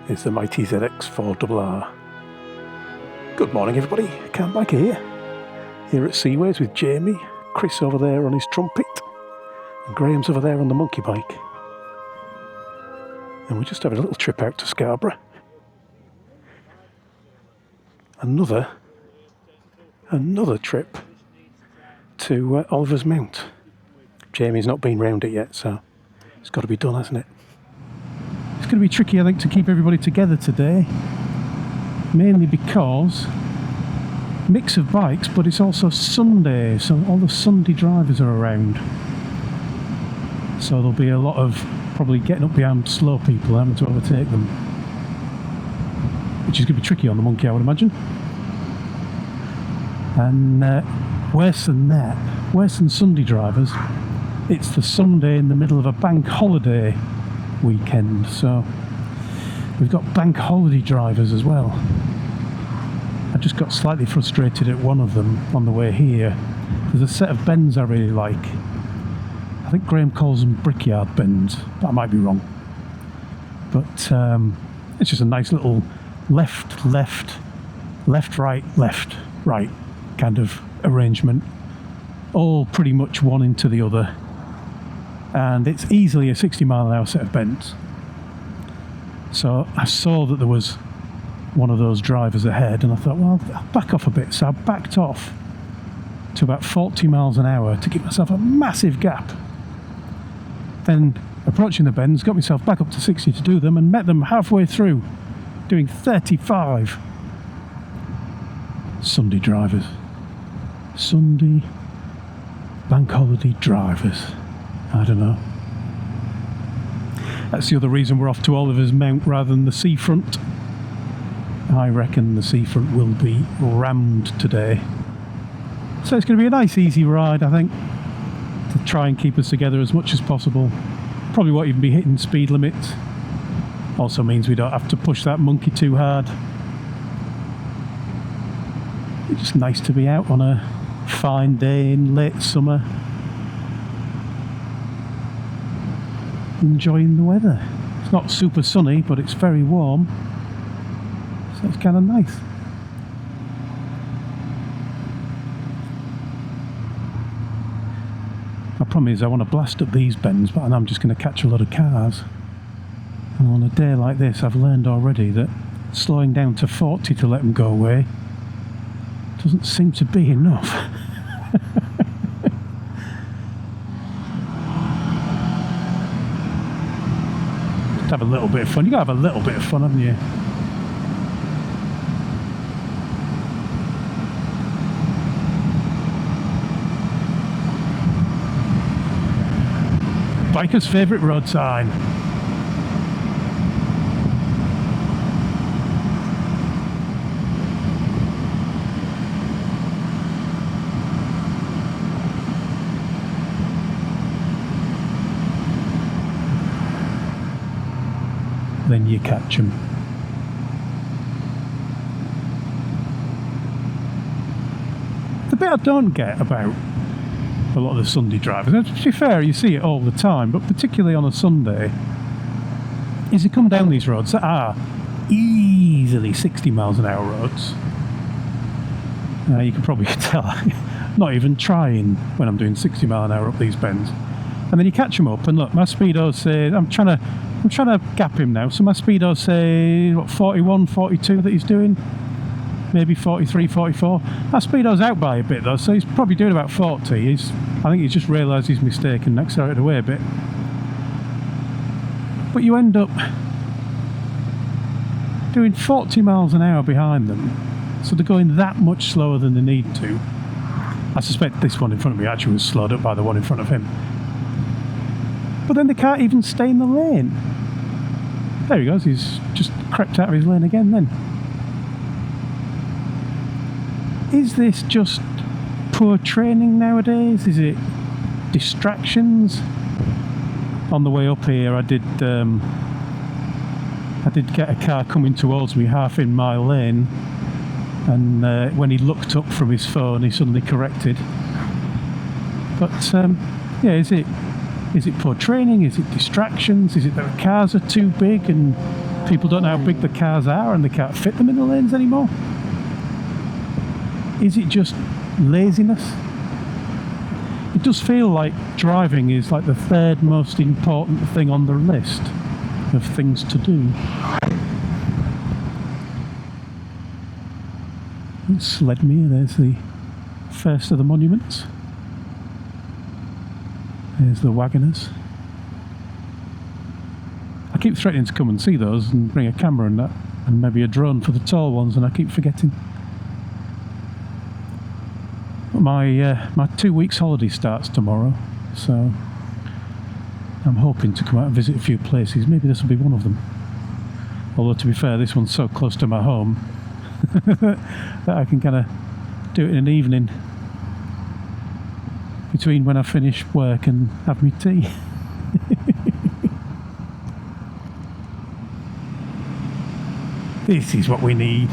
is the mighty ZX4RR. Good morning everybody, Cam back here at Seaways with Jamie, Chris over there on his trumpet, and Graham's over there on the monkey bike. And we're just having a little trip out to Scarborough. Another trip to Oliver's Mount. Jamie's not been round it yet, so it's got to be done, hasn't it? It's going to be tricky, I think, to keep everybody together today, mainly because mix of bikes, but it's also Sunday, so all the Sunday drivers are around. So there'll be a lot of probably getting up behind slow people, having to overtake them, which is going to be tricky on the monkey, I would imagine. And worse than that, worse than Sunday drivers, it's the Sunday in the middle of a bank holiday weekend, so we've got bank holiday drivers as well. I just got slightly frustrated at one of them on the way here. There's a set of bends I really like. I think Graham calls them brickyard bends, but I might be wrong. But it's just a nice little left, right kind of arrangement, all pretty much one into the other. And it's easily a 60-mile-an-hour set of bends. So I saw that there was one of those drivers ahead, and I thought, well, I'll back off a bit. So I backed off to about 40 miles an hour to give myself a massive gap. Then, approaching the bends, got myself back up to 60 to do them, and met them halfway through, doing 35. Sunday drivers. Sunday bank holiday drivers. I don't know. That's the other reason we're off to Oliver's Mount rather than the seafront. I reckon the seafront will be rammed today. So it's going to be a nice easy ride, I think, to try and keep us together as much as possible. Probably won't even be hitting speed limits. Also means we don't have to push that monkey too hard. It's just nice to be out on a fine day in late summer, enjoying the weather. It's not super sunny, but it's very warm, so it's kind of nice. My problem is I want to blast up these bends, but I'm just going to catch a lot of cars. And on a day like this, I've learned already that slowing down to 40 to let them go away doesn't seem to be enough. Just have a little bit of fun. You gotta have a little bit of fun, haven't you? Biker's favourite road sign. Then you catch them. The bit I don't get about a lot of the Sunday drivers, and to be fair, you see it all the time, but particularly on a Sunday, is you come down these roads that are easily 60 miles an hour roads. You can probably tell I'm not even trying when I'm doing 60 mile an hour up these bends. And then you catch them up, and look, my speedos say, I'm trying to gap him now, so my speedos say, what, 41, 42 that he's doing? Maybe 43, 44. My speedo's out by a bit though, so he's probably doing about 40. I think he's just realised his mistake and accelerated away a bit. But you end up doing 40 miles an hour behind them, so they're going that much slower than they need to. I suspect this one in front of me actually was slowed up by the one in front of him. But then they can't even stay in the lane. There he goes, he's just crept out of his lane again then. Is this just poor training nowadays? Is it distractions? On the way up here I did get a car coming towards me half in my lane, and when he looked up from his phone he suddenly corrected. But yeah, is it poor training? Is it distractions? Is it that the cars are too big and People don't know how big the cars are and they can't fit them in the lanes anymore. Is it just laziness? It does feel like driving is like the third most important thing on the list of things to do. It's Sledmere, there's the first of the monuments. There's the wagoners. I keep threatening to come and see those and bring a camera and that, and maybe a drone for the tall ones, and I keep forgetting. My 2 weeks holiday starts tomorrow, so I'm hoping to come out and visit a few places. Maybe this will be one of them. Although to be fair, this one's so close to my home that I can kind of do it in an evening between when I finish work and have my tea. This is what we need.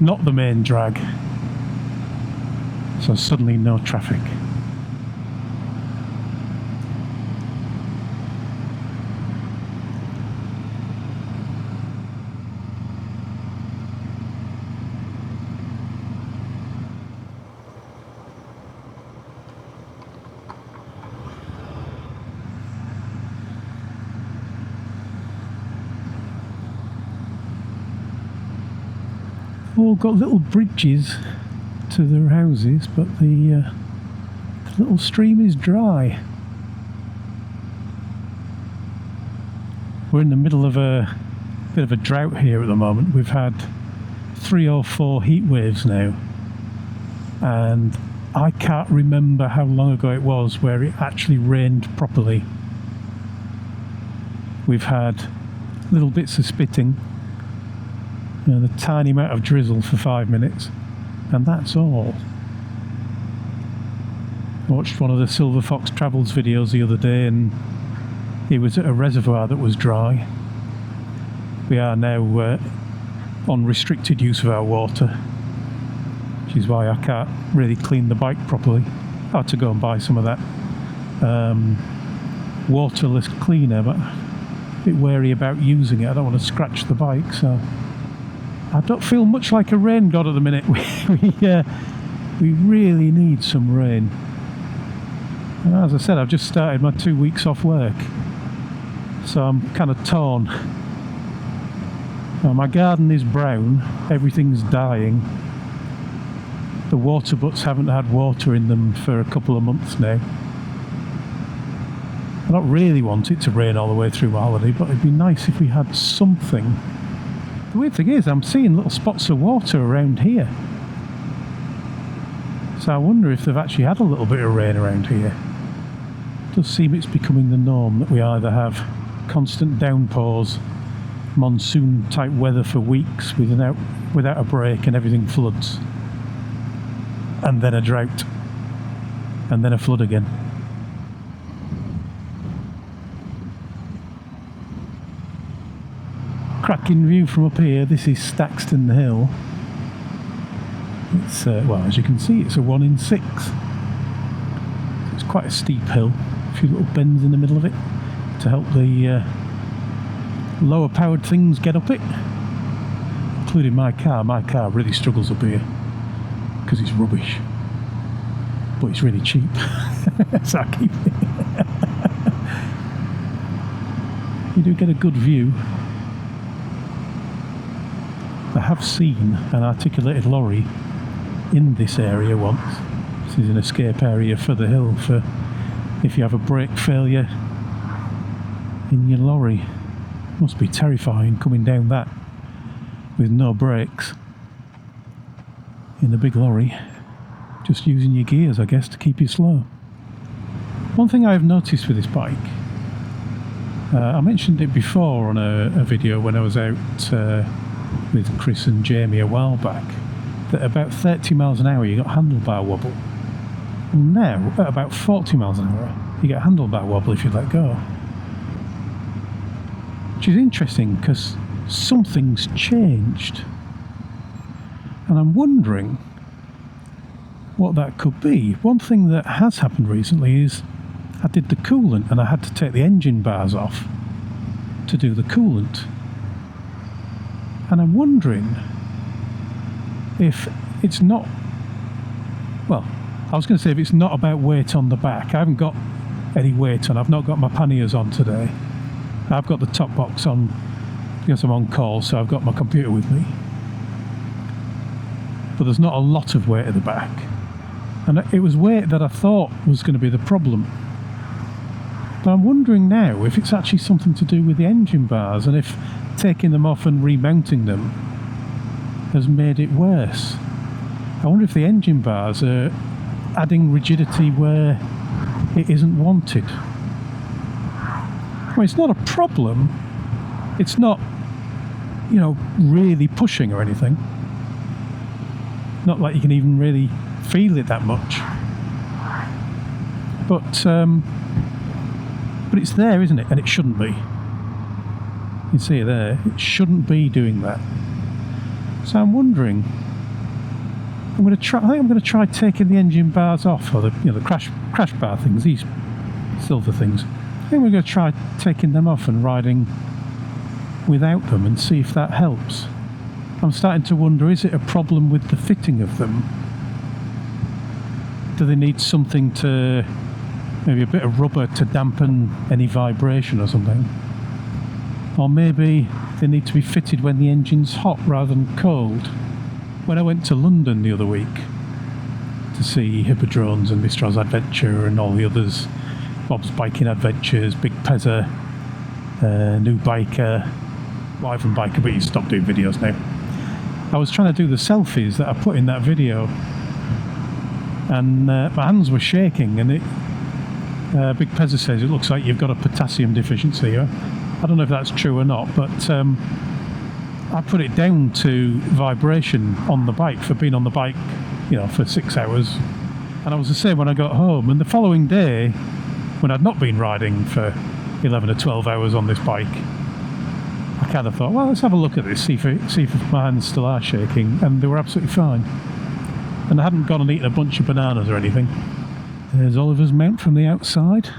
Not the main drag. So suddenly no traffic. All got little bridges to their houses, but the little stream is dry. We're in the middle of a bit of a drought here at the moment. We've had 3 or 4 heat waves now, and I can't remember how long ago it was where it actually rained properly. We've had little bits of spitting, the tiny amount of drizzle for 5 minutes, and that's all. I watched one of the Silver Fox Travels videos the other day, and he was at a reservoir that was dry. We are now on restricted use of our water, which is why I can't really clean the bike properly. I had to go and buy some of that waterless cleaner, but a bit wary about using it. I don't want to scratch the bike, so I don't feel much like a rain god at the minute. We really need some rain. And as I said, I've just started my 2 weeks off work, so I'm kind of torn. Now, my garden is brown, everything's dying. The water butts haven't had water in them for a couple of months now. I don't really want it to rain all the way through my holiday, but it'd be nice if we had something. The weird thing is, I'm seeing little spots of water around here. So I wonder if they've actually had a little bit of rain around here. It does seem it's becoming the norm that we either have constant downpours, monsoon type weather for weeks without a break, and everything floods. And then a drought. And then a flood again. Cracking view from up here. This is Staxton Hill. It's well, as you can see, it's a 1 in 6. It's quite a steep hill. A few little bends in the middle of it to help the lower powered things get up it, including my car. My car really struggles up here because it's rubbish, but it's really cheap. So I keep it. You do get a good view. I have seen an articulated lorry in this area once. This is an escape area for the hill for if you have a brake failure in your lorry. Must be terrifying coming down that with no brakes in a big lorry, just using your gears, I guess, to keep you slow. One thing I've noticed with this bike, I mentioned it before on a video when I was out with Chris and Jamie a while back, that about 30 miles an hour you got handlebar wobble. Well, now at about 40 miles an hour you get handlebar wobble if you let go, which is interesting because something's changed, and I'm wondering what that could be. One thing that has happened recently is I did the coolant and I had to take the engine bars off to do the coolant. And I'm wondering if it's not, well, I was going to say if it's not about weight on the back. I haven't got any weight on. I've not got my panniers on today. I've got the top box on because I'm on call, so I've got my computer with me. But there's not a lot of weight at the back. And it was weight that I thought was going to be the problem. But I'm wondering now if it's actually something to do with the engine bars, and if taking them off and remounting them has made it worse. I wonder if the engine bars are adding rigidity where it isn't wanted. Well, it's not a problem. It's not, you know, really pushing or anything. Not like you can even really feel it that much. But it's there, isn't it? And it shouldn't be. You can see it there. It shouldn't be doing that. So I'm wondering. I think I'm going to try taking the engine bars off, or the crash bar things, these silver things. I think we're going to try taking them off and riding without them and see if that helps. I'm starting to wonder, is it a problem with the fitting of them? Do they need something to, maybe a bit of rubber to dampen any vibration or something? Or maybe they need to be fitted when the engine's hot rather than cold. When I went to London the other week to see Hippodrones and Bistro's Adventure and all the others, Bob's Biking Adventures, Big Pezza, New Biker, well, Ivan Biker, but he's stopped doing videos now. I was trying to do the selfies that I put in that video, and my hands were shaking, and Big Pezza says it looks like you've got a potassium deficiency. I don't know if that's true or not, but I put it down to vibration on the bike for being on the bike, you know, for 6 hours. And I was the same when I got home. And the following day, when I'd not been riding for 11 or 12 hours on this bike, I kind of thought, well, let's have a look at this, see if my hands still are shaking. And they were absolutely fine. And I hadn't gone and eaten a bunch of bananas or anything. There's Oliver's Mount from the outside.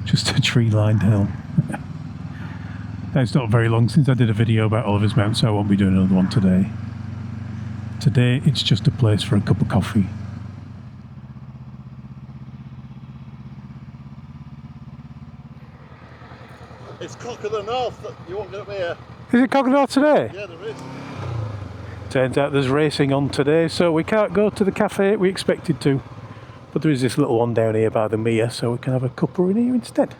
Just a tree-lined hill. It's not very long since I did a video about Oliver's Mount, so I won't be doing another one today. Today it's just a place for a cup of coffee. It's Cock of the North. You won't get up here. Is it Cock of the North today? Yeah, there is. Turns out there's racing on today, so we can't go to the cafe we expected to. But there is this little one down here by the Mere, so we can have a cuppa in here instead.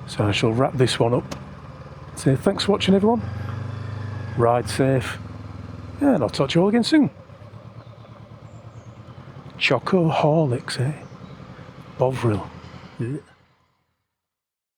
So I shall wrap this one up. Say thanks for watching, everyone. Ride safe. And I'll talk to you all again soon. Chocoholics, eh? Bovril.